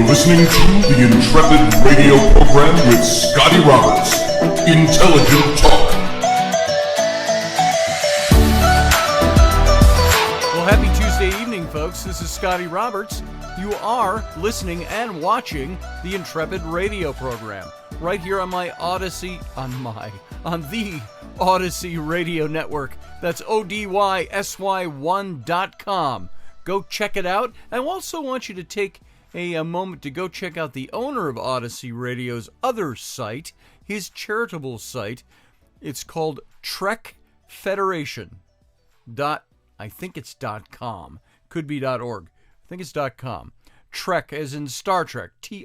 listening to the Intrepid radio program with Scotty Roberts. Intelligent Talk. Well, happy Tuesday evening, folks. This is Scotty Roberts. You are listening and watching the Intrepid radio program right here on my Odyssey, on the Odyssey Radio Network. That's ODYSY1.com. Go check it out. I also want you to take a moment to go check out the owner of Odyssey Radio's other site, his charitable site. It's called Trek Federation. I think it's .com. Could be .org. I think it's .com. Trek as in Star Trek. Trek.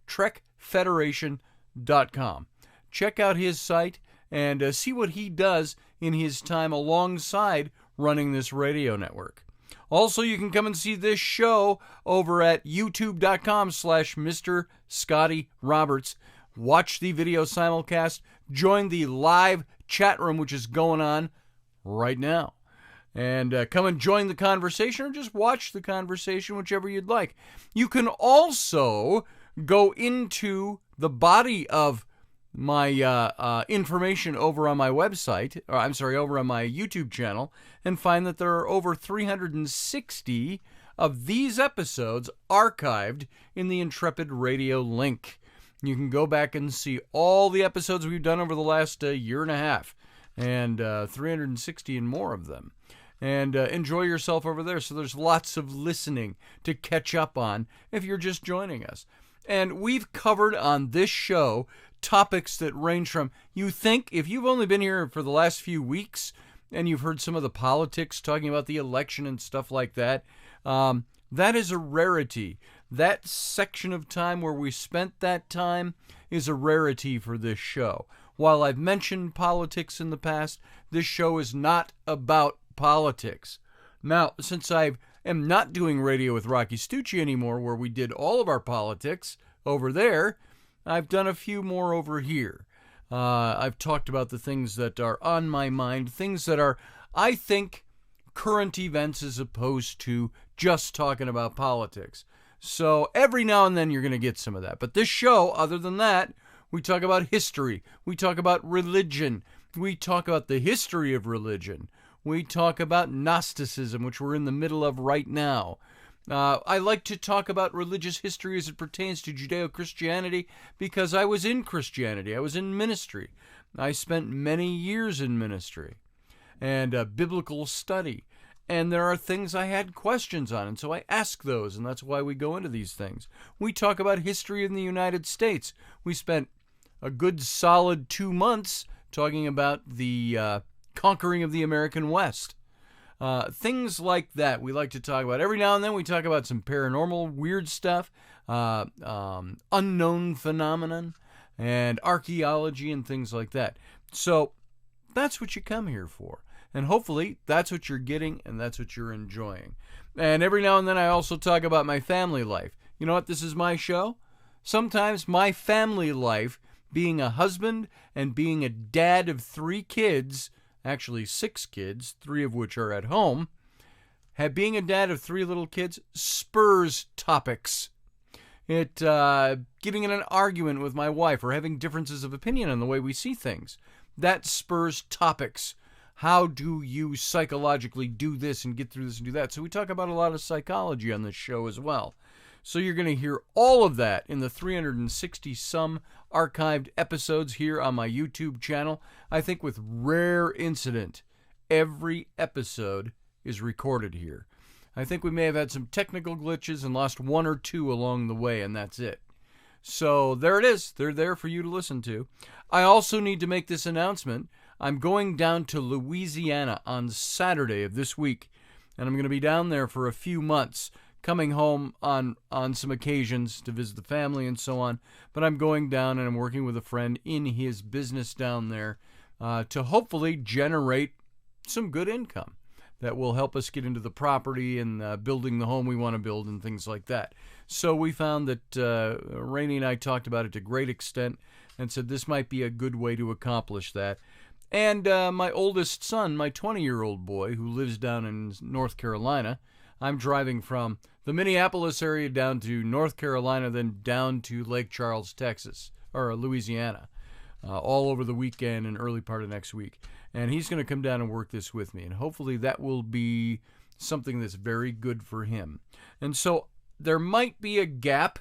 TrekFederation.com. Check out his site and see what he does in his time alongside running this radio network. Also, you can come and see this show over at youtube.com/Mr. Scotty Roberts. Watch the video simulcast. Join the live chat room, which is going on right now. And come and join the conversation or just watch the conversation, whichever you'd like. You can also go into the body of my information over on my website, over on my YouTube channel, and find that there are over 360 of these episodes archived in the Intrepid Radio link. You can go back and see all the episodes we've done over the last year and a half, and 360 and more of them. And enjoy yourself over there. So there's lots of listening to catch up on if you're just joining us. And we've covered on this show topics that range from, you think, if you've only been here for the last few weeks and you've heard some of the politics talking about the election and stuff like that, that is a rarity. That section of time where we spent that time is a rarity for this show. While I've mentioned politics in the past, this show is not about politics. Now, since I am not doing Radio with Rocky Stucci anymore, where we did all of our politics over there, I've done a few more over here. I've talked about the things that are on my mind, things that are, I think, current events as opposed to just talking about politics. So every now and then you're going to get some of that. But this show, other than that, we talk about history. We talk about religion. We talk about the history of religion. We talk about Gnosticism, which we're in the middle of right now. I like to talk about religious history as it pertains to Judeo-Christianity because I was in Christianity. I was in ministry. I spent many years in ministry and biblical study. And there are things I had questions on, and so I ask those, and that's why we go into these things. We talk about history in the United States. We spent a good solid 2 months talking about the conquering of the American West. Things like that we like to talk about. Every now and then we talk about some paranormal weird stuff, unknown phenomenon, and archaeology and things like that. So that's what you come here for. And hopefully that's what you're getting and that's what you're enjoying. And every now and then I also talk about my family life. You know what? This is my show. Sometimes my family life, being a husband and being a dad of 3 kids, actually 6 kids, 3 of which are at home, being a dad of 3 little kids spurs topics. Getting in an argument with my wife or having differences of opinion on the way we see things. That spurs topics. How do you psychologically do this and get through this and do that? So we talk about a lot of psychology on this show as well. So you're going to hear all of that in the 360-some archived episodes here on my YouTube channel. I think with rare incident, every episode is recorded here. I think we may have had some technical glitches and lost 1 or 2 along the way, and that's it. So there it is. They're there for you to listen to. I also need to make this announcement. I'm going down to Louisiana on Saturday of this week, and I'm going to be down there for a few months, coming home on some occasions to visit the family and so on. But I'm going down and I'm working with a friend in his business down there to hopefully generate some good income that will help us get into the property and building the home we want to build and things like that. So we found that Rainey and I talked about it to great extent and said this might be a good way to accomplish that. And my oldest son, my 20-year-old boy, who lives down in North Carolina, I'm driving from the Minneapolis area down to North Carolina, then down to Lake Charles, Texas, or Louisiana, all over the weekend and early part of next week. And he's going to come down and work this with me, and hopefully that will be something that's very good for him. And so there might be a gap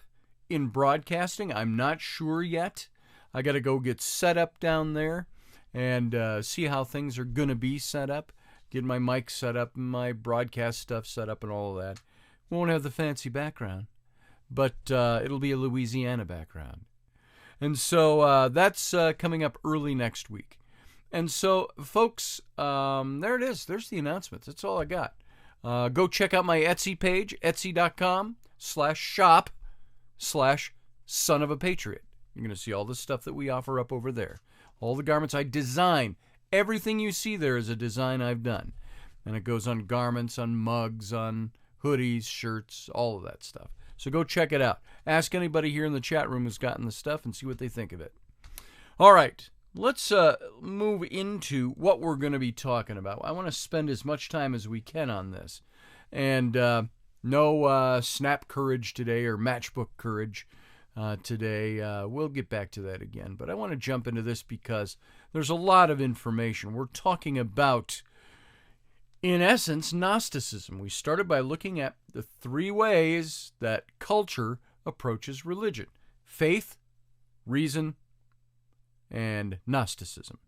in broadcasting. I'm not sure yet. I got to go get set up down there and see how things are going to be set up, get my mic set up and my broadcast stuff set up and all of that. Won't have the fancy background, but it'll be a Louisiana background. And so that's coming up early next week. And so, folks, there it is. There's the announcements. That's all I got. Go check out my Etsy page, etsy.com/shop/sonofapatriot. You're going to see all the stuff that we offer up over there. All the garments I design. Everything you see there is a design I've done. And it goes on garments, on mugs, on hoodies, shirts, all of that stuff. So go check it out. Ask anybody here in the chat room who's gotten the stuff and see what they think of it. All right. Let's move into what we're going to be talking about. I want to spend as much time as we can on this. And no snap courage today or matchbook courage today. We'll get back to that again. But I want to jump into this because there's a lot of information. We're talking about, in essence, Gnosticism. We started by looking at the three ways that culture approaches religion: faith, reason, and Gnosticism.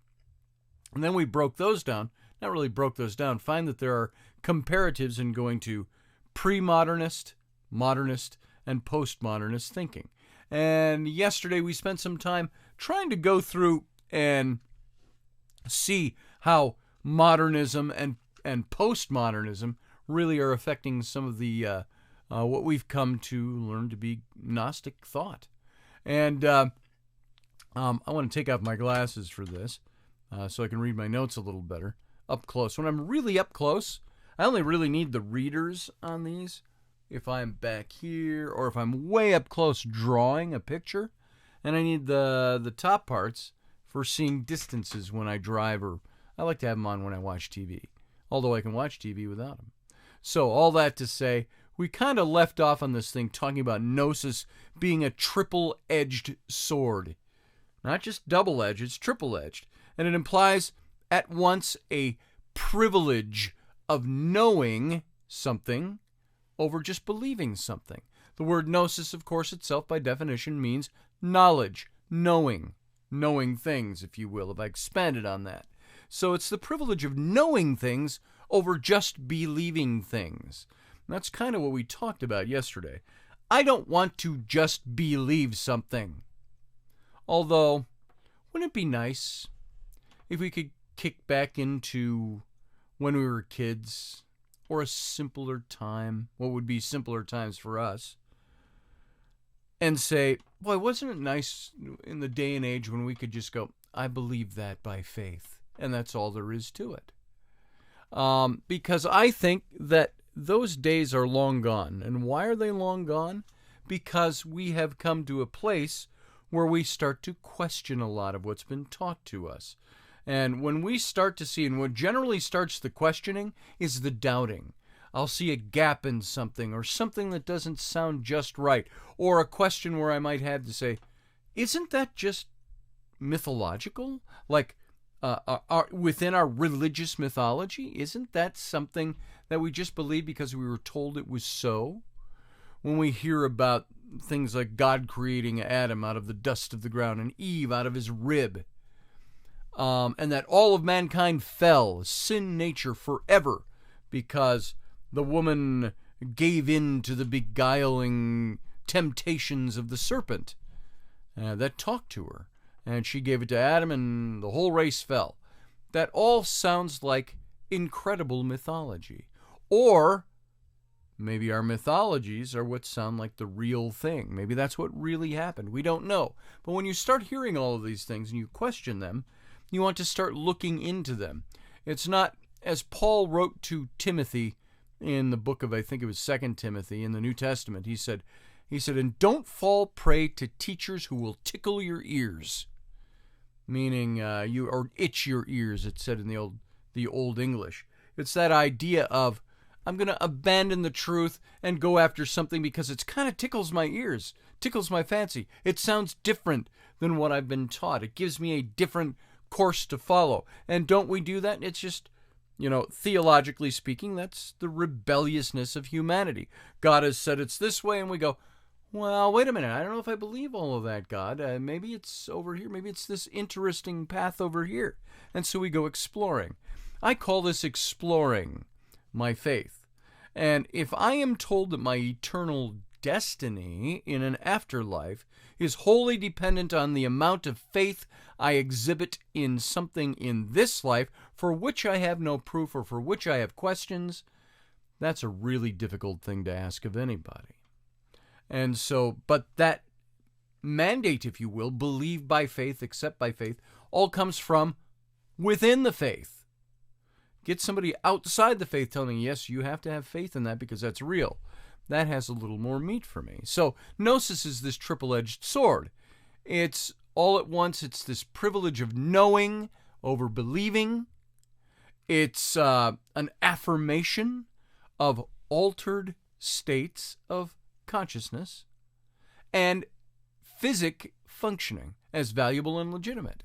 And then we broke those down. Not really broke those down. Find that there are comparatives in going to pre-modernist, modernist, and postmodernist thinking. And yesterday we spent some time trying to go through and see how modernism and postmodernism really are affecting some of the what we've come to learn to be Gnostic thought. And I want to take off my glasses for this so I can read my notes a little better up close. When I'm really up close, I only really need the readers on these if I'm back here or if I'm way up close drawing a picture. And I need the top parts for seeing distances when I drive, or I like to have them on when I watch TV, although I can watch TV without them. So all that to say, we kind of left off on this thing talking about Gnosis being a triple-edged sword. Not just double-edged, it's triple-edged. And it implies at once a privilege of knowing something over just believing something. The word Gnosis, of course, itself by definition means knowledge, knowing things, if you will, if I expanded on that. So it's the privilege of knowing things over just believing things. And that's kind of what we talked about yesterday. I don't want to just believe something. Although, wouldn't it be nice if we could kick back into when we were kids, or a simpler time, what would be simpler times for us, and say, boy, wasn't it nice in the day and age when we could just go, I believe that by faith, and that's all there is to it. Because I think that those days are long gone. And why are they long gone? Because we have come to a place where we start to question a lot of what's been taught to us. And when we start to see, and what generally starts the questioning is the doubting. I'll see a gap in something, or something that doesn't sound just right, or a question where I might have to say, isn't that just mythological? Like, within our religious mythology, isn't that something that we just believe because we were told it was so? When we hear about things like God creating Adam out of the dust of the ground and Eve out of his rib, and that all of mankind fell, sin nature forever, because the woman gave in to the beguiling temptations of the serpent that talked to her, and she gave it to Adam, and the whole race fell. That all sounds like incredible mythology. Or maybe our mythologies are what sound like the real thing. Maybe that's what really happened. We don't know. But when you start hearing all of these things and you question them, you want to start looking into them. It's not, as Paul wrote to Timothy in the book of, I think it was 2 Timothy in the New Testament, he said, and don't fall prey to teachers who will tickle your ears. Meaning, or itch your ears, it said in the old English. It's that idea of I'm going to abandon the truth and go after something because it kind of tickles my ears, tickles my fancy. It sounds different than what I've been taught. It gives me a different course to follow. And don't we do that? It's just, theologically speaking, that's the rebelliousness of humanity. God has said it's this way, and we go, well, wait a minute. I don't know if I believe all of that, God. Maybe it's over here. Maybe it's this interesting path over here. And so we go exploring. I call this exploring my faith. And if I am told that my eternal destiny in an afterlife is wholly dependent on the amount of faith I exhibit in something in this life for which I have no proof or for which I have questions, that's a really difficult thing to ask of anybody. And so, but that mandate, if you will, believe by faith, accept by faith, all comes from within the faith. Get somebody outside the faith telling me, yes, you have to have faith in that because that's real. That has a little more meat for me. So Gnosis is this triple-edged sword. It's all at once, it's this privilege of knowing over believing. It's an affirmation of altered states of consciousness and physic functioning as valuable and legitimate.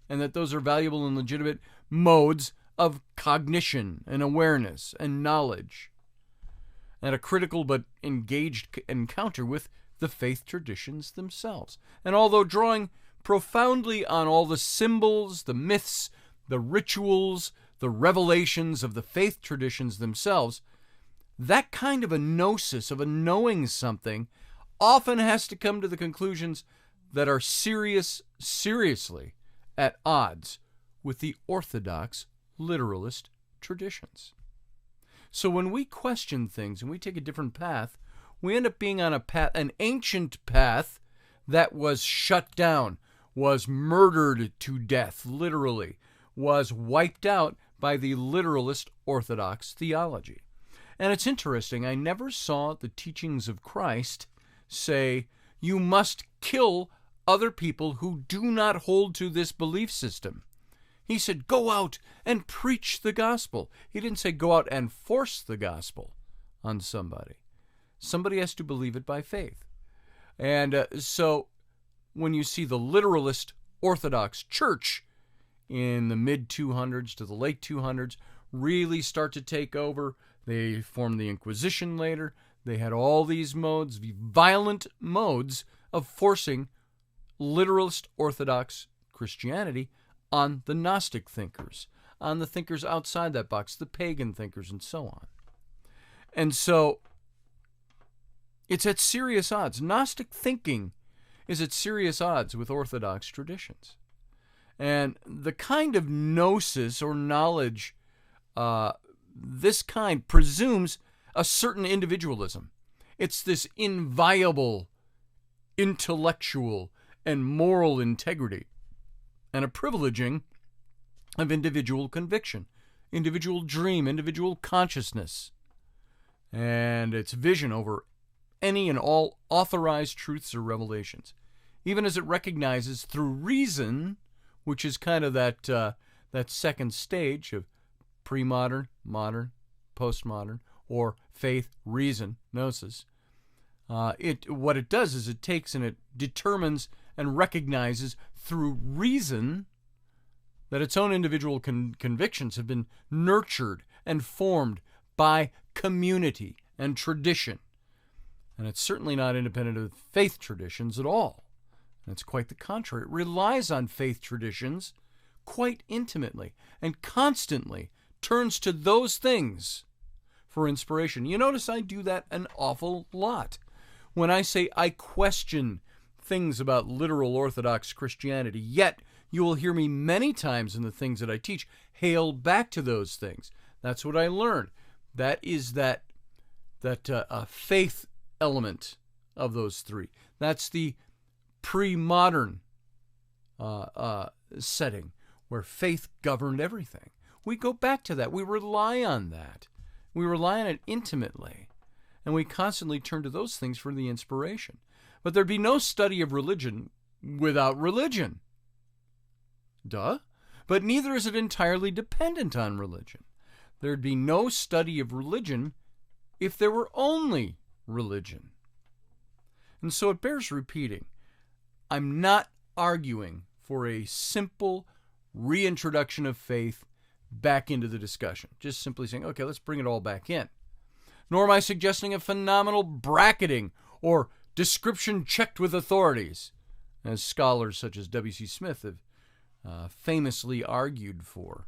And that those are valuable and legitimate modes of cognition and awareness and knowledge. And a critical but engaged encounter with the faith traditions themselves. And although drawing profoundly on all the symbols, the myths, the rituals, the revelations of the faith traditions themselves, that kind of a gnosis, of a knowing something, often has to come to the conclusions that are seriously at odds with the orthodox literalist traditions. So when we question things and we take a different path, we end up being on an ancient path that was shut down, was murdered to death, literally, was wiped out by the literalist orthodox theology. And it's interesting, I never saw the teachings of Christ say, you must kill other people who do not hold to this belief system. He said, go out and preach the gospel. He didn't say go out and force the gospel on somebody. Somebody has to believe it by faith. And so when you see the literalist Orthodox Church in the mid-200s to the late 200s really start to take over, they formed the Inquisition later. They had all these modes, violent modes of forcing literalist Orthodox Christianity on the Gnostic thinkers, on the thinkers outside that box, the pagan thinkers, and so on. And so it's at serious odds. Gnostic thinking is at serious odds with Orthodox traditions. And the kind of gnosis or knowledge, this kind presumes a certain individualism. It's this inviolable intellectual and moral integrity and a privileging of individual conviction, individual dream, individual consciousness, and its vision over any and all authorized truths or revelations, even as it recognizes through reason, which is kind of that second stage of pre-modern, modern, postmodern, or faith, reason, gnosis. What it does is it takes and it determines and recognizes through reason that its own individual convictions have been nurtured and formed by community and tradition. And it's certainly not independent of faith traditions at all. And it's quite the contrary. It relies on faith traditions quite intimately and constantly turns to those things for inspiration. You notice I do that an awful lot. When I say I question things about literal Orthodox Christianity, yet you will hear me many times in the things that I teach hail back to those things. That's what I learned. That is that faith element of those three. That's the pre-modern setting where faith governed everything. We go back to that. We rely on that. We rely on it intimately. And we constantly turn to those things for the inspiration. But there'd be no study of religion without religion. Duh. But neither is it entirely dependent on religion. There'd be no study of religion if there were only religion. And so it bears repeating. I'm not arguing for a simple reintroduction of faith back into the discussion. Just simply saying, okay, let's bring it all back in. Nor am I suggesting a phenomenal bracketing or description checked with authorities, as scholars such as W.C. Smith have famously argued for,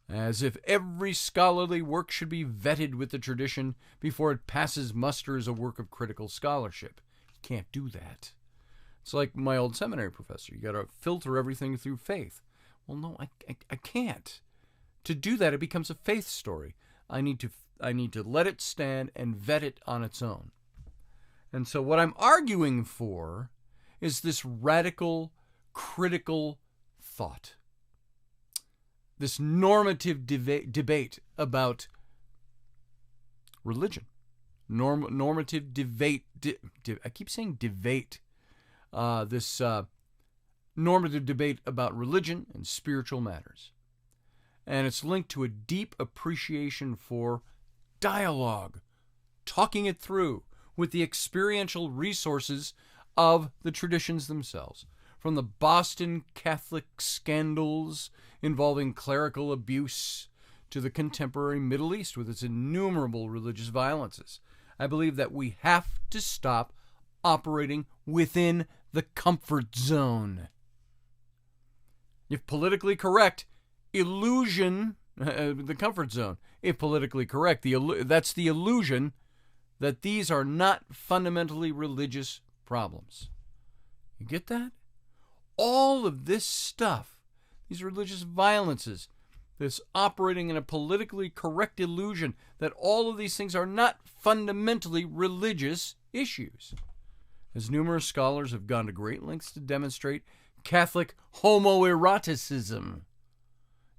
as if every scholarly work should be vetted with the tradition before it passes muster as a work of critical scholarship. You can't do that. It's like my old seminary professor. You got to filter everything through faith. Well, no, I can't. To do that, it becomes a faith story. I need to let it stand and vet it on its own. And so what I'm arguing for is this radical, critical thought. This normative debate about religion. Normative debate. I keep saying debate. This normative debate about religion and spiritual matters. And it's linked to a deep appreciation for dialogue, talking it through with the experiential resources of the traditions themselves. From the Boston Catholic scandals involving clerical abuse to the contemporary Middle East with its innumerable religious violences, I believe that we have to stop operating within the comfort zone. If politically correct, illusion, the comfort zone. If politically correct, that's the illusion that these are not fundamentally religious problems. You get that? All of this stuff, these religious violences, this operating in a politically correct illusion that all of these things are not fundamentally religious issues. As numerous scholars have gone to great lengths to demonstrate, Catholic homoeroticism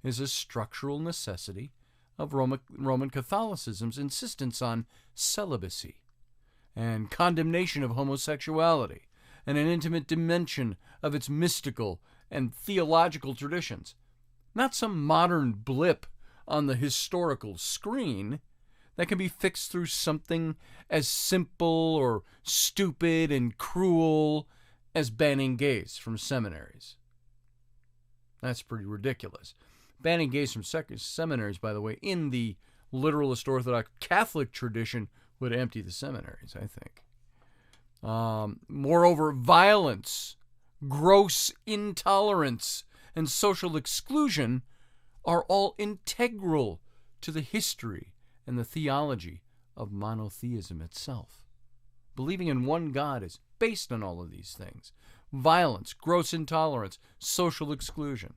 is a structural necessity of Roman Catholicism's insistence on celibacy and condemnation of homosexuality and an intimate dimension of its mystical and theological traditions. Not some modern blip on the historical screen that can be fixed through something as simple or stupid and cruel as banning gays from seminaries. That's pretty ridiculous. Banning gays from seminaries, by the way, in the literalist Orthodox Catholic tradition would empty the seminaries, I think. Moreover, violence, gross intolerance, and social exclusion are all integral to the history and the theology of monotheism itself. Believing in one God is based on all of these things. Violence, gross intolerance, social exclusion.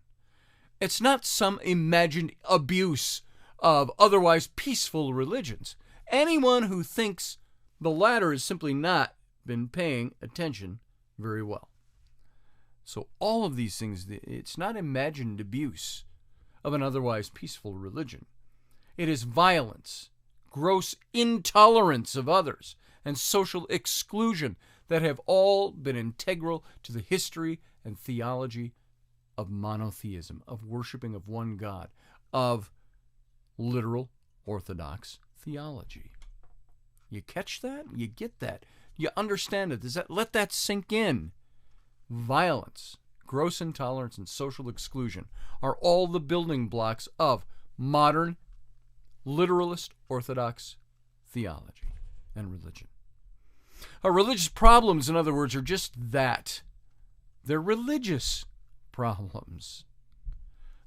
It's not some imagined abuse of otherwise peaceful religions. Anyone who thinks the latter has simply not been paying attention very well. So all of these things, it's not imagined abuse of an otherwise peaceful religion. It is violence, gross intolerance of others, and social exclusion that have all been integral to the history and theology of monotheism, of worshiping of one God, of literal Orthodox theology. You catch that? You get that? You understand it? Let that sink in. Violence, gross intolerance, and social exclusion are all the building blocks of modern literalist Orthodox theology and religion. Our religious problems, in other words, are just that. They're religious problems.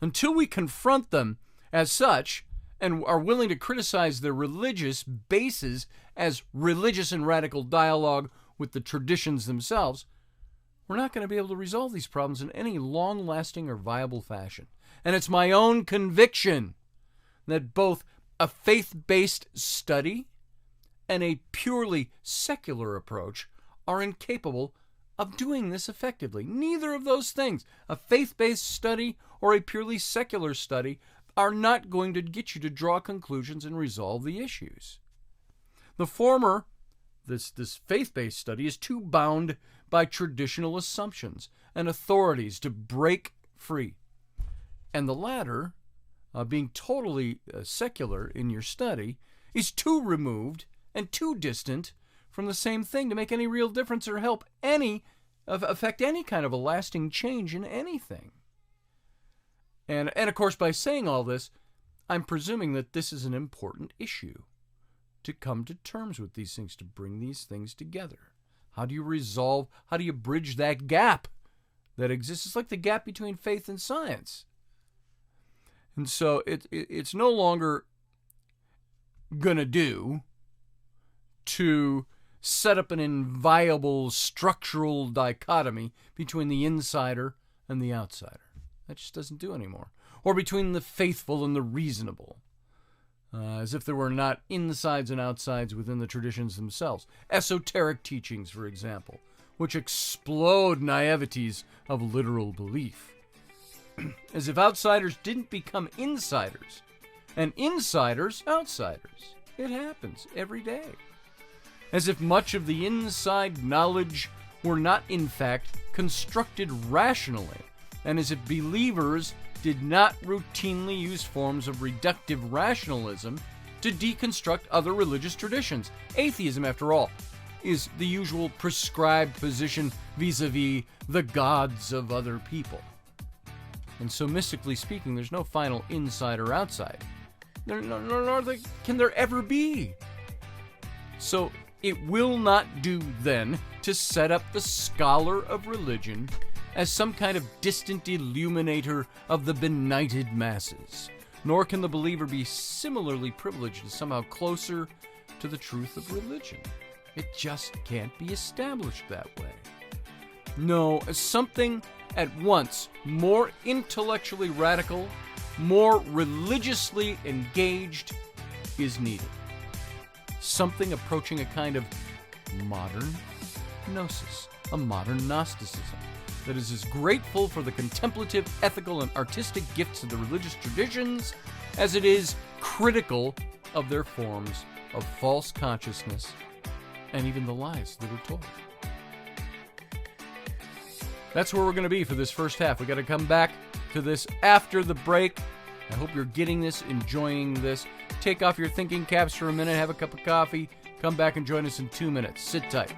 Until we confront them as such and are willing to criticize their religious bases as religious and radical dialogue with the traditions themselves, we're not going to be able to resolve these problems in any long-lasting or viable fashion. And it's my own conviction that both a faith-based study and a purely secular approach are incapable of doing this effectively. Neither of those things, a faith-based study or a purely secular study, are not going to get you to draw conclusions and resolve the issues. The former, this faith-based study, is too bound by traditional assumptions and authorities to break free. And the latter being totally secular in your study, is too removed and too distant from the same thing to make any real difference or help affect any kind of a lasting change in anything. And of course, by saying all this, I'm presuming that this is an important issue, to come to terms with these things, to bring these things together. How do you bridge that gap that exists? It's like the gap between faith and science. And so it's no longer gonna do to set up an inviolable structural dichotomy between the insider and the outsider. That just doesn't do anymore. Or between the faithful and the reasonable. As if there were not insides and outsides within the traditions themselves. Esoteric teachings, for example, which explode naiveties of literal belief. As if outsiders didn't become insiders, and insiders outsiders. It happens every day. As if much of the inside knowledge were not, in fact, constructed rationally, and as if believers did not routinely use forms of reductive rationalism to deconstruct other religious traditions. Atheism, after all, is the usual prescribed position vis-a-vis the gods of other people. And so, mystically speaking, there's no final inside or outside. Nor can there ever be. So, it will not do, then, to set up the scholar of religion as some kind of distant illuminator of the benighted masses. Nor can the believer be similarly privileged as somehow closer to the truth of religion. It just can't be established that way. No, as something at once more intellectually radical, more religiously engaged is needed. Something approaching a kind of modern Gnosis, a modern Gnosticism, that is as grateful for the contemplative, ethical, and artistic gifts of the religious traditions as it is critical of their forms of false consciousness and even the lies that are told. That's where we're going to be for this first half. We've got to come back to this after the break. I hope you're getting this, enjoying this. Take off your thinking caps for a minute, have a cup of coffee, come back and join us in 2 minutes. Sit tight.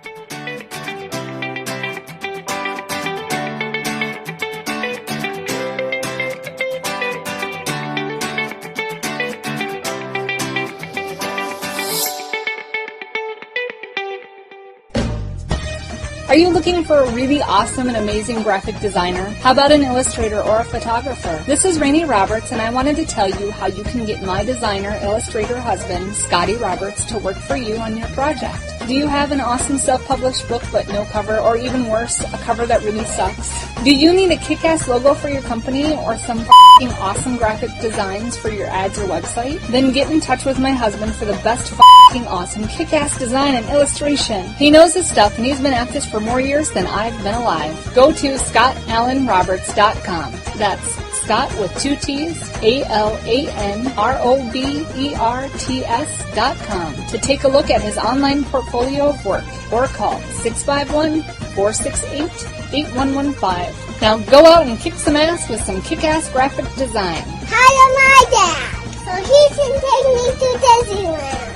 Are you looking for a really awesome and amazing graphic designer? How about an illustrator or a photographer? This is Rainey Roberts, and I wanted to tell you how you can get my designer, illustrator husband, Scotty Roberts, to work for you on your project. Do you have an awesome self-published book but no cover, or even worse, a cover that really sucks? Do you need a kick-ass logo for your company or some f***ing awesome graphic designs for your ads or website? Then get in touch with my husband for the best f***ing awesome kick-ass design and illustration. He knows his stuff, and he's been at this for more years than I've been alive. Go to ScottAllenRoberts.com. That's Scott with 2 T's, ALANROBERTS.com to take a look at his online portfolio of work, or call 651-468-8115. Now go out and kick some ass with some kick-ass graphic design. Hire my dad so he can take me to Disneyland.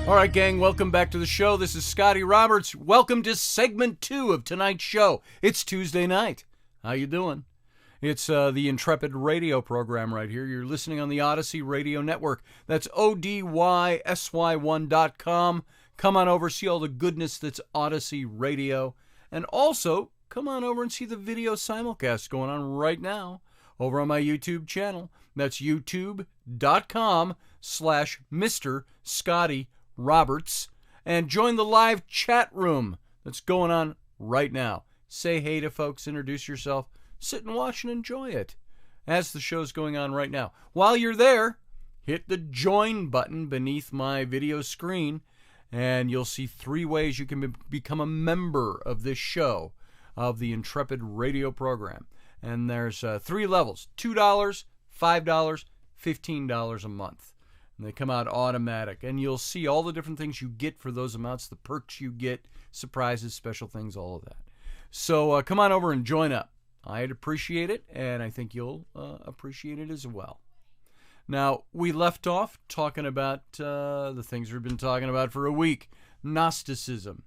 All right, gang, welcome back to the show. This is Scotty Roberts. Welcome to segment 2 of tonight's show. It's Tuesday night. How you doing? It's the Intrepid radio program right here. You're listening on the Odyssey Radio Network. That's ODYSY1.com. Come on over, see all the goodness that's Odyssey Radio. And also, come on over and see the video simulcast going on right now over on my YouTube channel. That's youtube.com/Mr. Scotty Roberts. And join the live chat room that's going on right now. Say hey to folks, introduce yourself, sit and watch and enjoy it as the show's going on right now. While you're there, hit the join button beneath my video screen, and you'll see 3 ways you can become a member of this show, of the Intrepid radio program. And there's 3 levels, $2, $5, $15 a month. And they come out automatic, and you'll see all the different things you get for those amounts, the perks you get, surprises, special things, all of that. So come on over and join up. I'd appreciate it, and I think you'll appreciate it as well. Now, we left off talking about the things we've been talking about for a week. Gnosticism,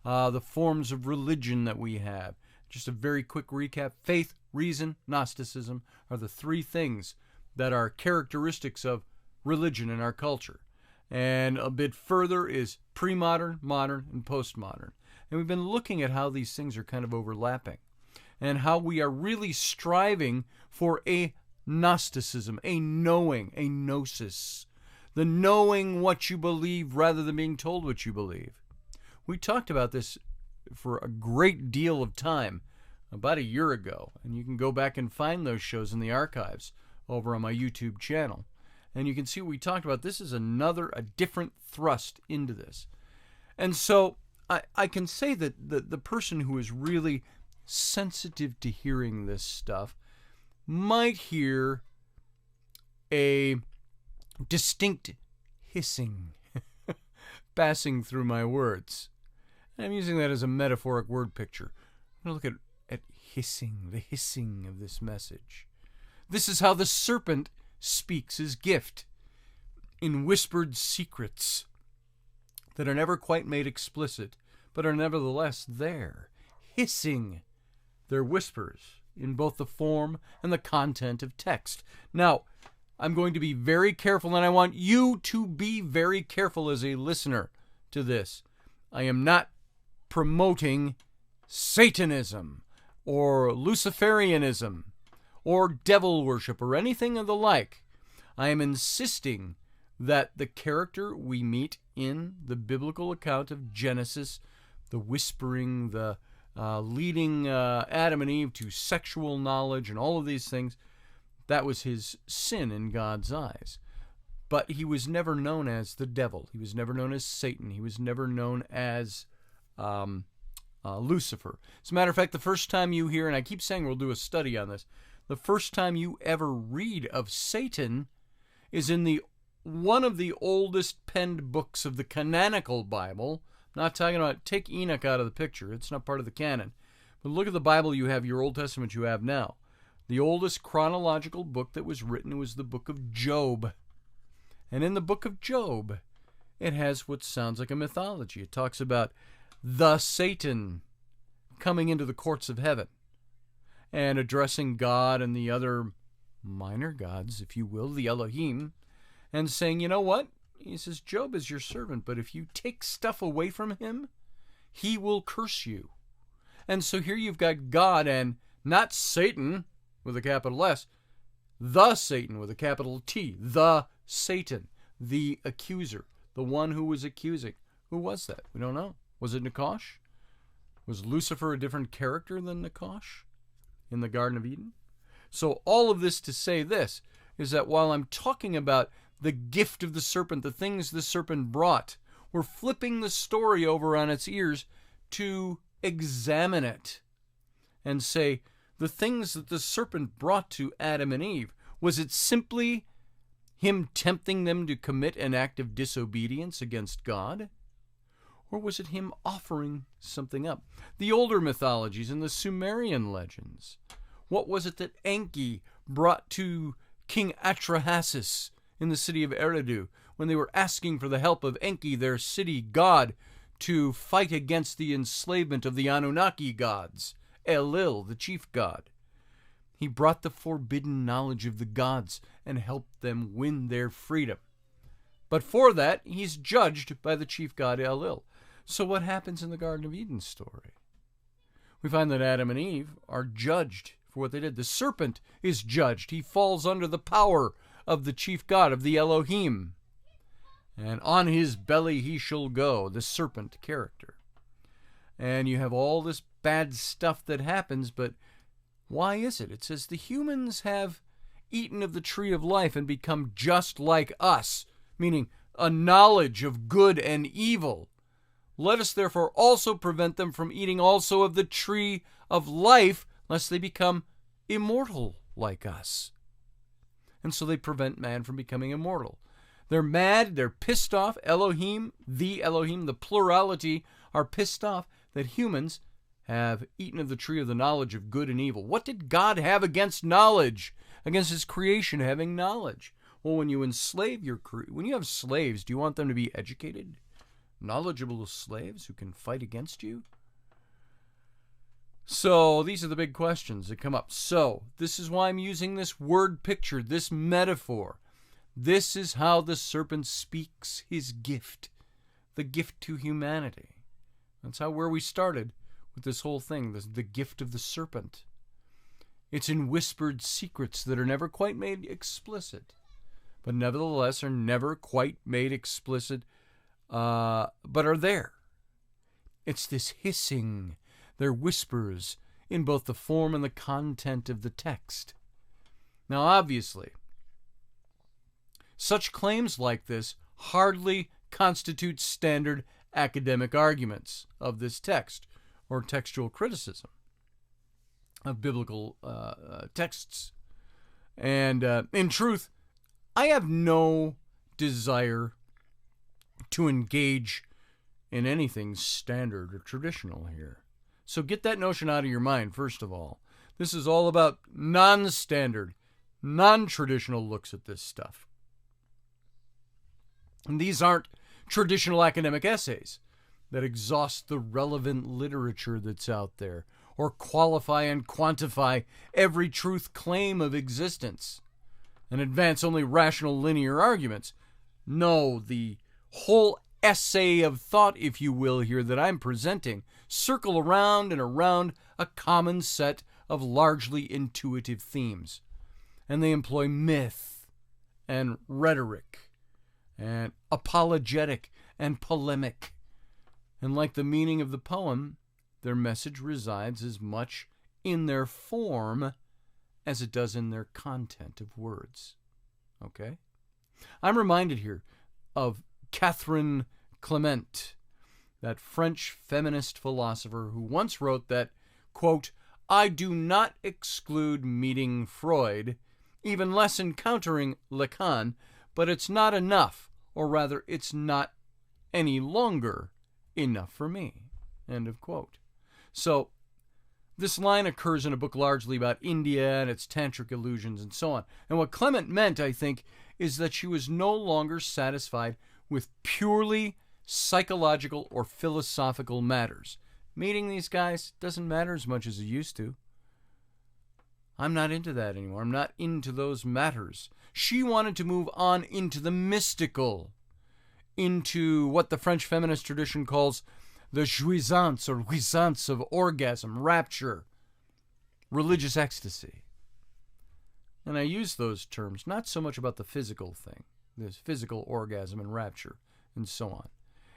the forms of religion that we have. Just a very quick recap. Faith, reason, Gnosticism are the three things that are characteristics of religion in our culture. And a bit further is pre-modern, modern, and postmodern. And we've been looking at how these things are kind of overlapping and how we are really striving for a Gnosticism, a knowing, a gnosis, the knowing what you believe rather than being told what you believe. We talked about this for a great deal of time about a year ago, and you can go back and find those shows in the archives over on my YouTube channel, and you can see what we talked about. This is a different thrust into this. And so I can say that the person who is really sensitive to hearing this stuff might hear a distinct hissing passing through my words. And I'm using that as a metaphoric word picture. I'm going to look at hissing, the hissing of this message. This is how the serpent speaks his gift, in whispered secrets that are never quite made explicit, but are nevertheless there, hissing their whispers in both the form and the content of text. Now, I'm going to be very careful, and I want you to be very careful as a listener to this. I am not promoting Satanism or Luciferianism or devil worship or anything of the like. I am insisting that the character we meet in the biblical account of Genesis, the whispering, the leading Adam and Eve to sexual knowledge and all of these things, that was his sin in God's eyes. But he was never known as the devil. He was never known as Satan. He was never known as Lucifer. As a matter of fact, the first time you hear, and I keep saying we'll do a study on this, the first time you ever read of Satan is in one of the oldest penned books of the canonical Bible. I'm not talking about, take Enoch out of the picture. It's not part of the canon. But look at the Bible you have, your Old Testament you have now. The oldest chronological book that was written was the book of Job. And in the book of Job, it has what sounds like a mythology. It talks about the Satan coming into the courts of heaven and addressing God and the other minor gods, if you will, the Elohim, and saying, you know what? He says, Job is your servant, but if you take stuff away from him, he will curse you. And so here you've got God and not Satan with a capital S, the Satan with a capital T, the Satan, the accuser, the one who was accusing. Who was that? We don't know. Was it Nakash? Was Lucifer a different character than Nakash in the Garden of Eden? So all of this to say this, is that while I'm talking about the gift of the serpent, the things the serpent brought, we're flipping the story over on its ears to examine it and say, the things that the serpent brought to Adam and Eve, was it simply him tempting them to commit an act of disobedience against God? Or was it him offering something up? The older mythologies and the Sumerian legends. What was it that Enki brought to King Atrahasis in the city of Eridu when they were asking for the help of Enki, their city god, to fight against the enslavement of the Anunnaki gods? Elil, the chief god. He brought the forbidden knowledge of the gods and helped them win their freedom. But for that, he's judged by the chief god Elil. So what happens in the Garden of Eden story? We find that Adam and Eve are judged for what they did. The serpent is judged. He falls under the power of the chief god, of the Elohim. And on his belly he shall go, the serpent character. And you have all this bad stuff that happens, but why is it? It says the humans have eaten of the tree of life and become just like us, meaning a knowledge of good and evil. Let us therefore also prevent them from eating also of the tree of life, lest they become immortal like us. And so they prevent man from becoming immortal. They're mad, they're pissed off. Elohim, the plurality, are pissed off that humans have eaten of the tree of the knowledge of good and evil. What did God have against knowledge? Against his creation having knowledge? Well, when you enslave when you have slaves, do you want them to be educated, knowledgeable slaves who can fight against you? So these are the big questions that come up. So this is why I'm using this word picture, this metaphor. This is how the serpent speaks his gift, the gift to humanity. That's where we started with this whole thing, the gift of the serpent. It's in whispered secrets that are never quite made explicit, but nevertheless are never quite made explicit, but are there. It's this hissing. They're whispers in both the form and the content of the text. Now, obviously, such claims like this hardly constitute standard academic arguments of this text or textual criticism of biblical texts. And in truth, I have no desire to engage in anything standard or traditional here. So get that notion out of your mind, first of all. This is all about non-standard, non-traditional looks at this stuff. And these aren't traditional academic essays that exhaust the relevant literature that's out there or qualify and quantify every truth claim of existence and advance only rational linear arguments. No, the whole essay of thought, if you will, here that I'm presenting circle around and around a common set of largely intuitive themes. And they employ myth and rhetoric and apologetic and polemic. And like the meaning of the poem, their message resides as much in their form as it does in their content of words. Okay? I'm reminded here of Catherine Clement, that French feminist philosopher who once wrote that, quote, I do not exclude meeting Freud, even less encountering Lacan, but it's not enough, or rather, it's not any longer enough for me, end of quote. So, this line occurs in a book largely about India and its tantric illusions and so on. And what Clement meant, I think, is that she was no longer satisfied with purely psychological or philosophical matters. Meeting these guys doesn't matter as much as it used to. I'm not into that anymore. I'm not into those matters. She wanted to move on into the mystical, into what the French feminist tradition calls the jouissance or jouissance of orgasm, rapture, religious ecstasy. And I use those terms not so much about the physical thing, this physical orgasm and rapture and so on.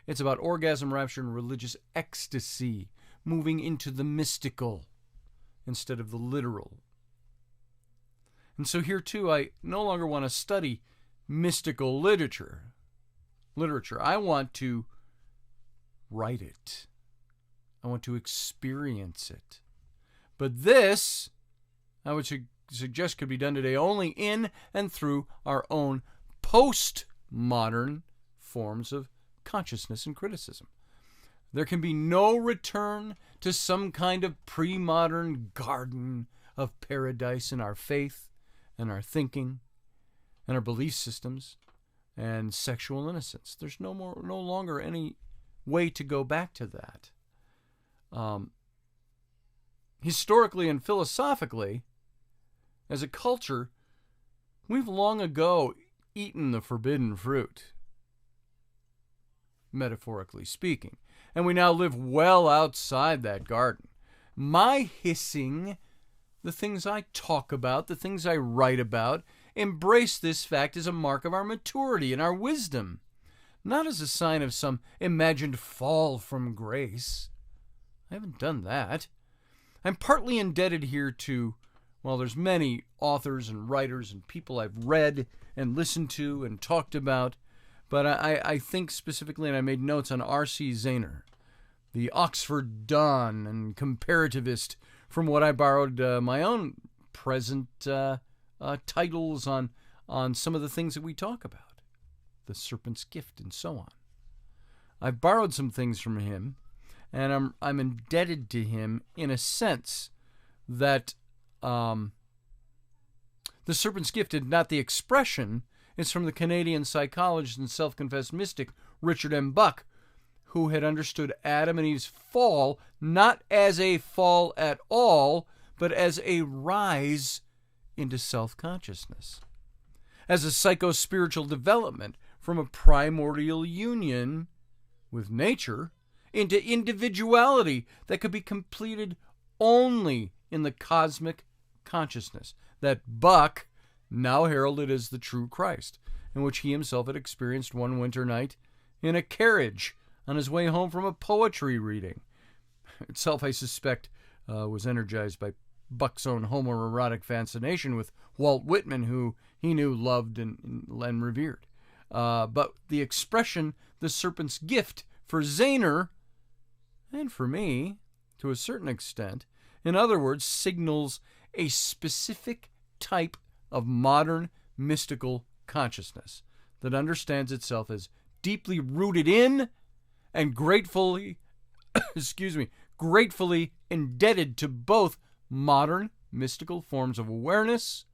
It's about orgasm, rapture, and religious ecstasy, moving into the mystical instead of the literal. And so here too, I no longer want to study mystical literature. I want to write it. I want to experience it. But this, I would suggest, could be done today only in and through our own postmodern forms of consciousness and criticism. There can be no return to some kind of pre-modern garden of paradise in our faith and our thinking and our belief systems and sexual innocence. There's no longer any way to go back to that. Historically and philosophically, as a culture, we've long ago eaten the forbidden fruit, metaphorically speaking, and we now live well outside that garden. My hissing, the things I talk about, the things I write about, embrace this fact as a mark of our maturity and our wisdom, not as a sign of some imagined fall from grace. I haven't done that. I'm partly indebted here to, well, there's many authors and writers and people I've read and listened to and talked about, but I think specifically, and I made notes on R.C. Zaehner, the Oxford Don and comparativist, from what I borrowed my own present titles on some of the things that we talk about, the serpent's gift and so on. I've borrowed some things from him, and I'm indebted to him in a sense that the serpent's gift is not the expression. It's from the Canadian psychologist and self-confessed mystic Richard M. Buck, who had understood Adam and Eve's fall not as a fall at all, but as a rise into self-consciousness, as a psycho-spiritual development from a primordial union with nature into individuality that could be completed only in the cosmic consciousness that Buck now heralded as the true Christ, in which he himself had experienced one winter night in a carriage on his way home from a poetry reading. Itself, I suspect, was energized by Buck's own homoerotic fascination with Walt Whitman, who he knew, loved, and revered. But the expression, the serpent's gift, for Zehner, and for me, to a certain extent, in other words, signals a specific type of modern mystical consciousness that understands itself as deeply rooted in and gratefully indebted to both modern mystical forms of awareness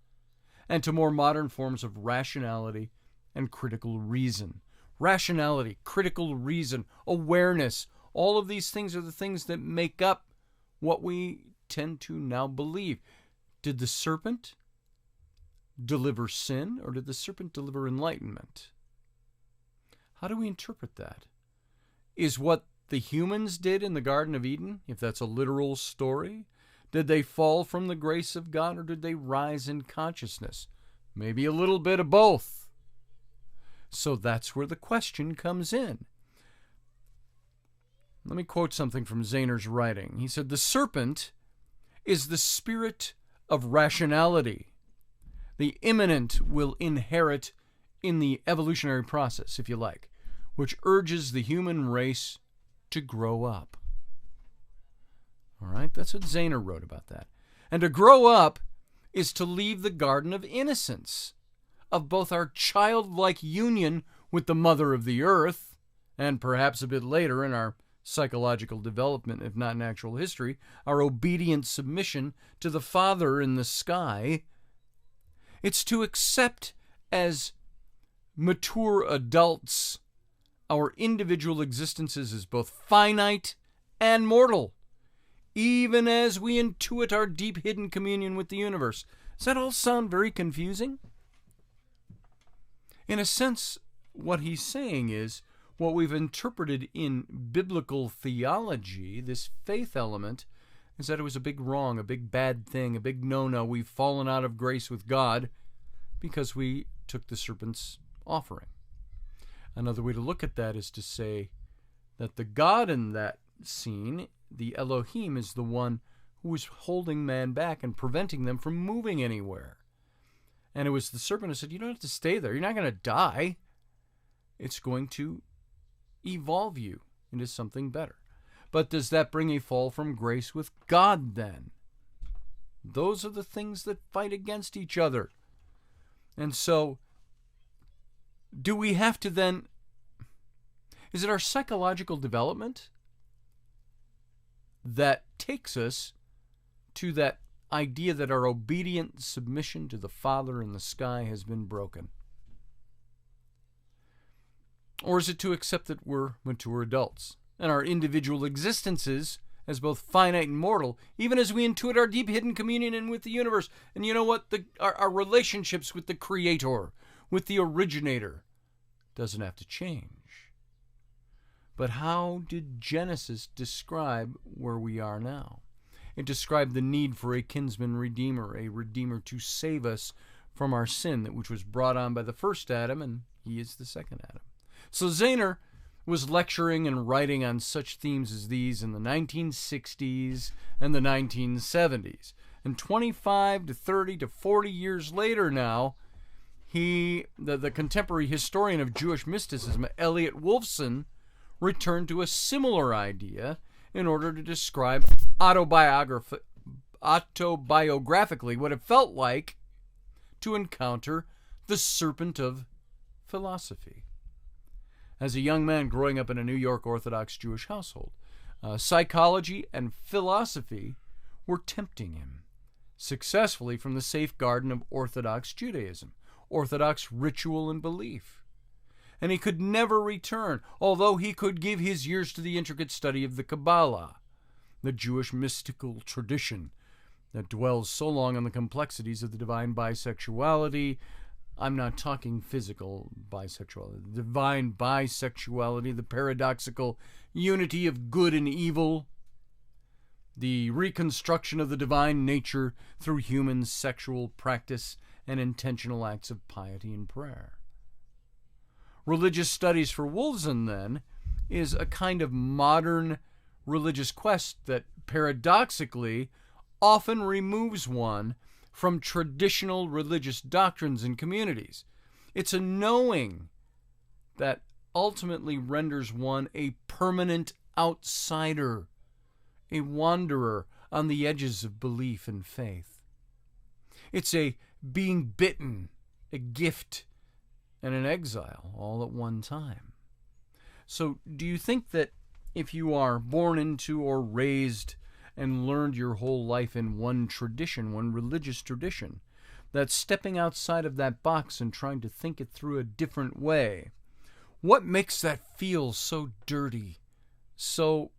and to more modern forms of rationality and critical reason. Rationality, critical reason, awareness, all of these things are the things that make up what we tend to now believe. Did the serpent deliver sin, or did the serpent deliver enlightenment? How do we interpret that? Is what the humans did in the Garden of Eden, if that's a literal story, did they fall from the grace of God, or did they rise in consciousness? Maybe a little bit of both. So that's where the question comes in. Let me quote something from Zehner's writing. He said, "The serpent is the spirit of rationality. The immanent will inherit in the evolutionary process, if you like, which urges the human race to grow up." All right, that's what Zehner wrote about that. And to grow up is to leave the garden of innocence, of both our childlike union with the mother of the earth, and perhaps a bit later in our psychological development, if not natural history, our obedient submission to the Father in the sky. It's to accept as mature adults our individual existences as both finite and mortal, even as we intuit our deep hidden communion with the universe. Does that all sound very confusing? In a sense, what he's saying is, what we've interpreted in biblical theology, this faith element, is that it was a big wrong, a big bad thing, a big no-no. We've fallen out of grace with God because we took the serpent's offering. Another way to look at that is to say that the God in that scene, the Elohim, is the one who was holding man back and preventing them from moving anywhere. And it was the serpent who said, you don't have to stay there. You're not going to die. It's going to evolve you into something better. But does that bring a fall from grace with God then? Those are the things that fight against each other. And so, do we have to then, is it our psychological development that takes us to that idea that our obedient submission to the Father in the sky has been broken? Or is it to accept that we're mature adults and our individual existences as both finite and mortal, even as we intuit our deep hidden communion with the universe? And you know what? Our relationships with the Creator, with the Originator, doesn't have to change. But how did Genesis describe where we are now? It described the need for a kinsman redeemer, a redeemer to save us from our sin, which was brought on by the first Adam, and he is the second Adam. So Zehner was lecturing and writing on such themes as these in the 1960s and the 1970s. And 25 to 30 to 40 years later now, the contemporary historian of Jewish mysticism, Elliot Wolfson, returned to a similar idea in order to describe autobiographically what it felt like to encounter the serpent of philosophy. As a young man growing up in a New York Orthodox Jewish household, Psychology and philosophy were tempting him successfully from the safe garden of Orthodox Judaism, Orthodox ritual and belief. And he could never return, although he could give his years to the intricate study of the Kabbalah, the Jewish mystical tradition that dwells so long on the complexities of the divine bisexuality. I'm not talking physical bisexuality. The divine bisexuality, the paradoxical unity of good and evil, the reconstruction of the divine nature through human sexual practice and intentional acts of piety and prayer. Religious studies for Wolfson, then, is a kind of modern religious quest that paradoxically often removes one from traditional religious doctrines and communities. It's a knowing that ultimately renders one a permanent outsider, a wanderer on the edges of belief and faith. It's a being bitten, a gift, and an exile all at one time. So do you think that if you are born into or raised and learned your whole life in one tradition, one religious tradition, that stepping outside of that box and trying to think it through a different way, what makes that feel so dirty, so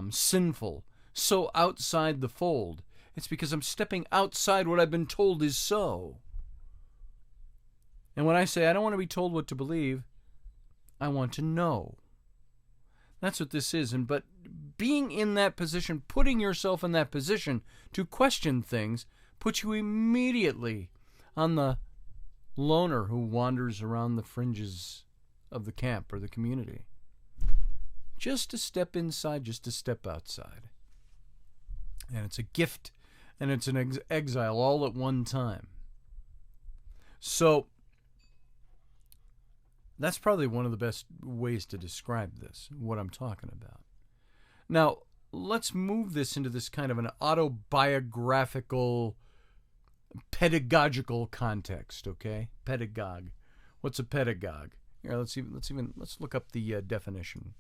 sinful, so outside the fold? It's because I'm stepping outside what I've been told is so. And when I say I don't want to be told what to believe, I want to know. That's what this is. But being in that position, putting yourself in that position to question things, puts you immediately on the loner who wanders around the fringes of the camp or the community. Just to step inside, just to step outside. And it's a gift and it's an exile all at one time. So that's probably one of the best ways to describe this, what I'm talking about. Now, let's move this into this kind of an autobiographical, pedagogical context, okay? Pedagogue. What's a pedagogue? Here, let's look up the definition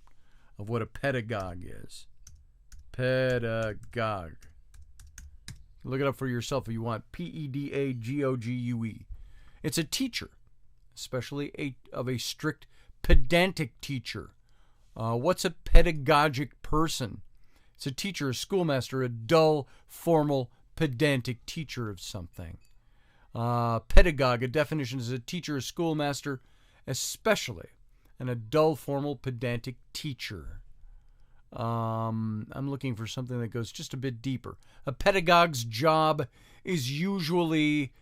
of what a pedagogue is. Pedagogue. Look it up for yourself if you want. Pedagogue. It's a teacher, especially of a strict pedantic teacher. What's a pedagogic person? It's a teacher, a schoolmaster, a dull, formal, pedantic teacher of something. Pedagogue, a definition is a teacher, a schoolmaster, especially, and a dull, formal, pedantic teacher. I'm looking for something that goes just a bit deeper. A pedagogue's job is usually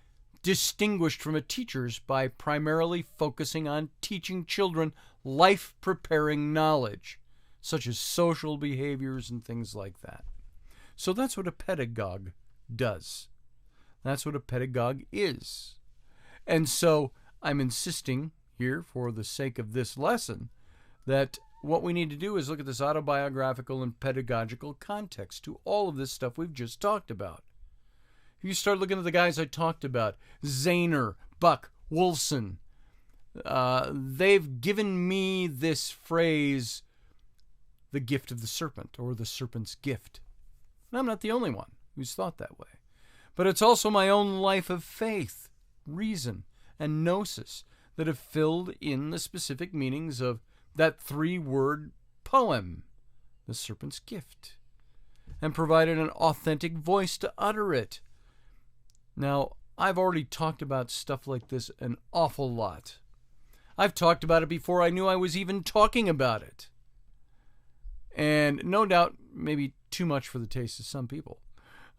distinguished from a teacher's by primarily focusing on teaching children life-preparing knowledge, such as social behaviors and things like that. So that's what a pedagogue does. That's what a pedagogue is. And so I'm insisting here, for the sake of this lesson, that what we need to do is look at this autobiographical and pedagogical context to all of this stuff we've just talked about. If you start looking at the guys I talked about, Zahner, Buck, Wolfson, they've given me this phrase, the gift of the serpent, or the serpent's gift. And I'm not the only one who's thought that way. But it's also my own life of faith, reason, and gnosis that have filled in the specific meanings of that 3-word poem, the serpent's gift, and provided an authentic voice to utter it. Now, I've already talked about stuff like this an awful lot. I've talked about it before I knew I was even talking about it. And no doubt, maybe too much for the taste of some people.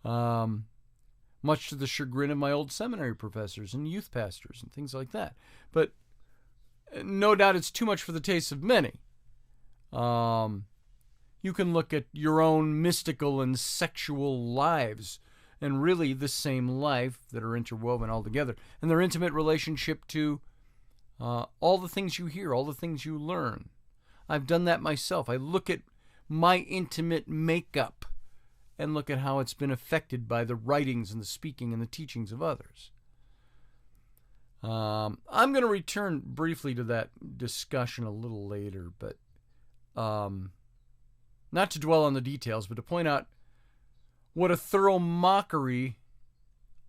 Much to the chagrin of my old seminary professors and youth pastors and things like that. But no doubt it's too much for the taste of many. You can look at your own mystical and sexual lives, and really the same life that are interwoven all together, and their intimate relationship to all the things you hear, all the things you learn. I've done that myself. I look at my intimate makeup and look at how it's been affected by the writings and the speaking and the teachings of others. I'm going to return briefly to that discussion a little later, but Not to dwell on the details, but to point out what a thorough mockery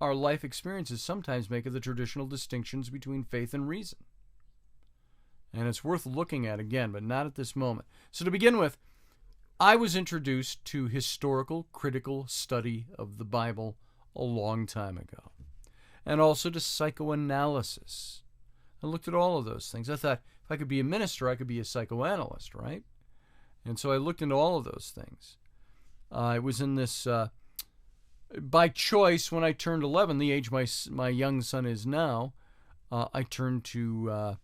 our life experiences sometimes make of the traditional distinctions between faith and reason. And it's worth looking at again, but not at this moment. So to begin with, I was introduced to historical, critical study of the Bible a long time ago, and also to psychoanalysis. I looked at all of those things. I thought, if I could be a minister, I could be a psychoanalyst, right? And so I looked into all of those things. I was in this, by choice, when I turned 11, the age my young son is now, I turned to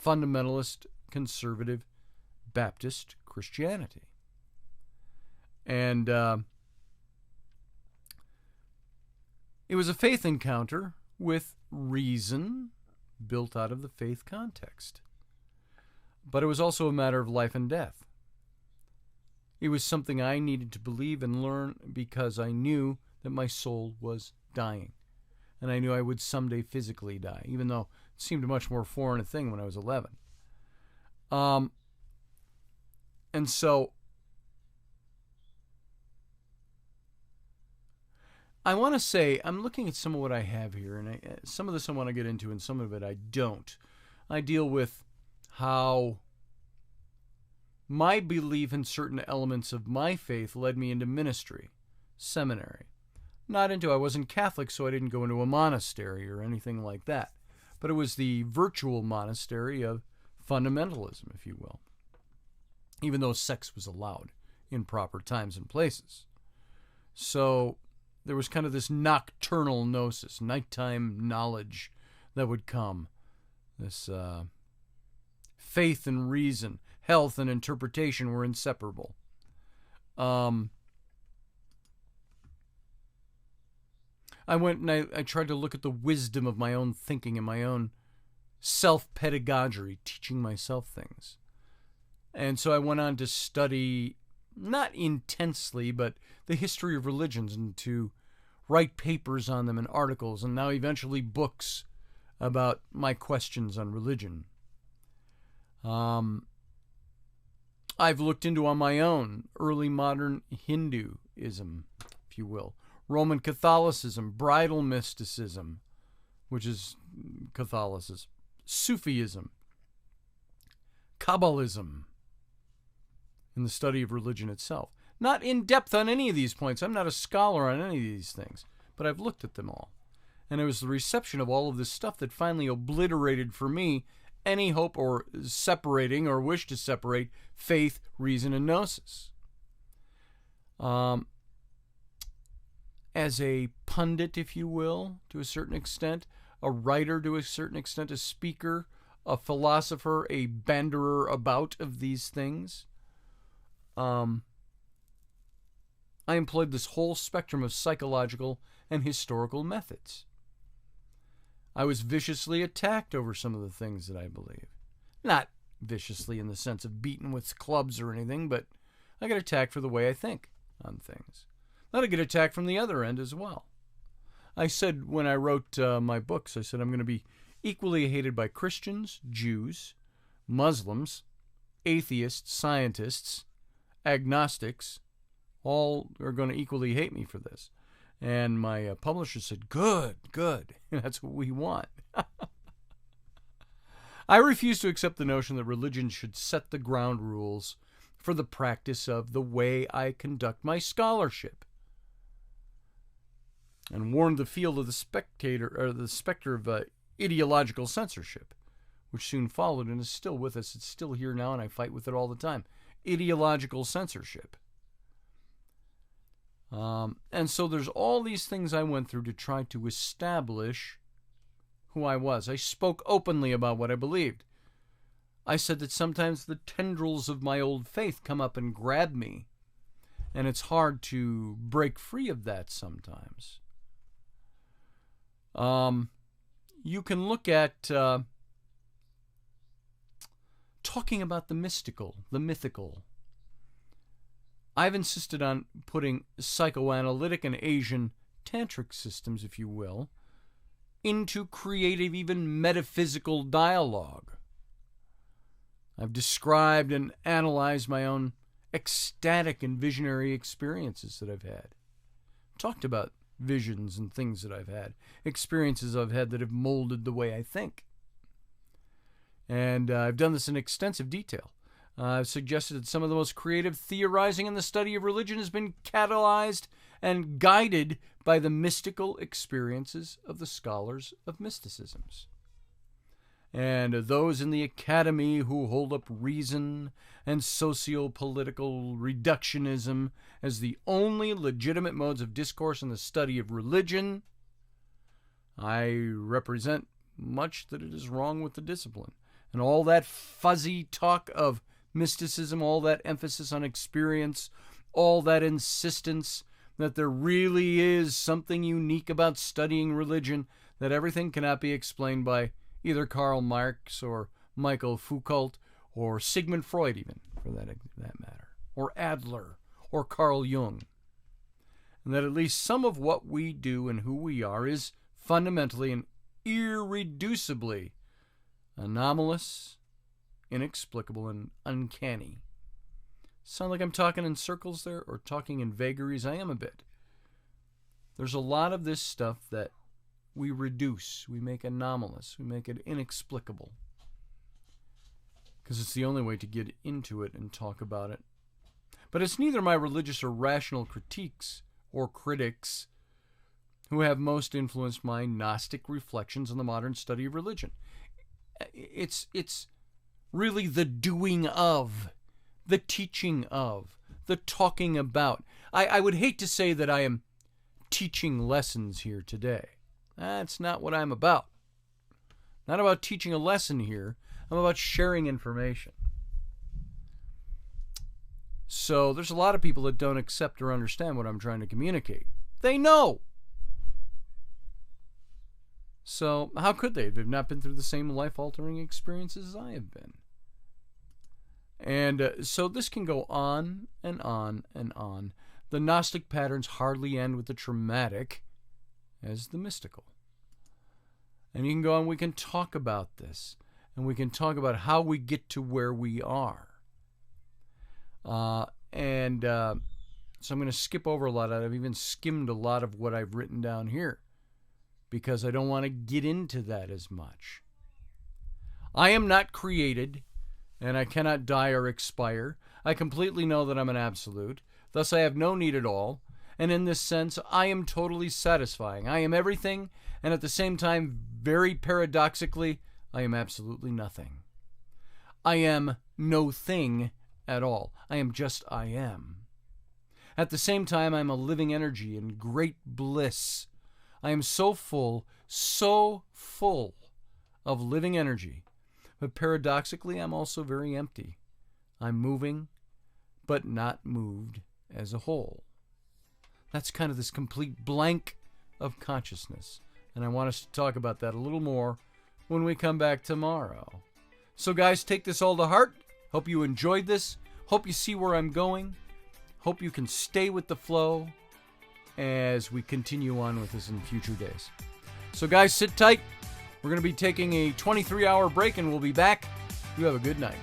fundamentalist, conservative, Baptist Christianity. And it was a faith encounter with reason built out of the faith context. But it was also a matter of life and death. It was something I needed to believe and learn because I knew that my soul was dying. And I knew I would someday physically die, even though it seemed a much more foreign a thing when I was 11. And so I want to say, I'm looking at some of what I have here, and some of this I want to get into, and some of it I don't. I deal with how my belief in certain elements of my faith led me into ministry, seminary. I wasn't Catholic, so I didn't go into a monastery or anything like that. But it was the virtual monastery of fundamentalism, if you will. Even though sex was allowed in proper times and places. So there was kind of this nocturnal gnosis, nighttime knowledge that would come. This faith and reason, health and interpretation were inseparable. I went and I tried to look at the wisdom of my own thinking and my own self-pedagogy, teaching myself things. And so I went on to study, not intensely, but the history of religions and to write papers on them and articles, and now eventually books about my questions on religion. I've looked into on my own early modern Hinduism, if you will, Roman Catholicism, bridal mysticism, which is Catholicism, Sufism, Kabbalism, in the study of religion itself. Not in depth on any of these points. I'm not a scholar on any of these things, but I've looked at them all. And it was the reception of all of this stuff that finally obliterated for me any hope or separating or wish to separate faith, reason, and gnosis. As a pundit, if you will, to a certain extent, a writer to a certain extent, a speaker, a philosopher, a banderer about of these things, I employed this whole spectrum of psychological and historical methods. I was viciously attacked over some of the things that I believe. Not viciously in the sense of beaten with clubs or anything, but I got attacked for the way I think on things. Then I get attacked from the other end as well. I said when I wrote my books, I said I'm going to be equally hated by Christians, Jews, Muslims, atheists, scientists, agnostics. All are going to equally hate me for this. And my publisher said, good. That's what we want. I refuse to accept the notion that religion should set the ground rules for the practice of the way I conduct my scholarship. And warned the field of the specter of ideological censorship, which soon followed and is still with us. It's still here now, and I fight with it all the time. Ideological censorship. And so there's all these things I went through to try to establish who I was. I spoke openly about what I believed. I said that sometimes the tendrils of my old faith come up and grab me, and it's hard to break free of that sometimes. You can look at talking about the mystical, the mythical. I've insisted on putting psychoanalytic and Asian tantric systems, if you will, into creative, even metaphysical dialogue. I've described and analyzed my own ecstatic and visionary experiences that I've had. Talked about visions and things that I've had, experiences I've had that have molded the way I think. And I've done this in extensive detail. I've suggested that some of the most creative theorizing in the study of religion has been catalyzed and guided by the mystical experiences of the scholars of mysticisms. And those in the academy who hold up reason and socio-political reductionism as the only legitimate modes of discourse in the study of religion, I represent much that it is wrong with the discipline. And all that fuzzy talk of mysticism, all that emphasis on experience, all that insistence that there really is something unique about studying religion, that everything cannot be explained by either Karl Marx or Michael Foucault or Sigmund Freud even, for that matter, or Adler or Carl Jung. And that at least some of what we do and who we are is fundamentally and irreducibly anomalous, inexplicable, and uncanny. Sound like I'm talking in circles there or talking in vagaries? I am a bit. There's a lot of this stuff that we reduce, we make anomalous, we make it inexplicable. Because it's the only way to get into it and talk about it. But it's neither my religious or rational critiques or critics who have most influenced my Gnostic reflections on the modern study of religion. It's really the doing of, the teaching of, the talking about. I would hate to say that I am teaching lessons here today. That's not what I'm about. Not about teaching a lesson here. I'm about sharing information. So there's a lot of people that don't accept or understand what I'm trying to communicate. They know. So how could they? They've not been through the same life-altering experiences as I have been. And so this can go on and on and on. The Gnostic patterns hardly end with the traumatic as the mystical. And you can go on, we can talk about this. And we can talk about how we get to where we are. So I'm going to skip over a lot of it. I've even skimmed a lot of what I've written down here, because I don't want to get into that as much. I am not created, and I cannot die or expire. I completely know that I'm an absolute. Thus, I have no need at all. And in this sense, I am totally satisfying. I am everything, and at the same time, very paradoxically, I am absolutely nothing. I am no thing at all. I am just I am. At the same time, I am a living energy in great bliss. I am so full of living energy. But paradoxically, I'm also very empty. I'm moving, but not moved as a whole. That's kind of this complete blank of consciousness. And I want us to talk about that a little more when we come back tomorrow. So guys, take this all to heart. Hope you enjoyed this. Hope you see where I'm going. Hope you can stay with the flow as we continue on with this in future days. So guys, sit tight. We're going to be taking a 23-hour break and we'll be back. You have a good night.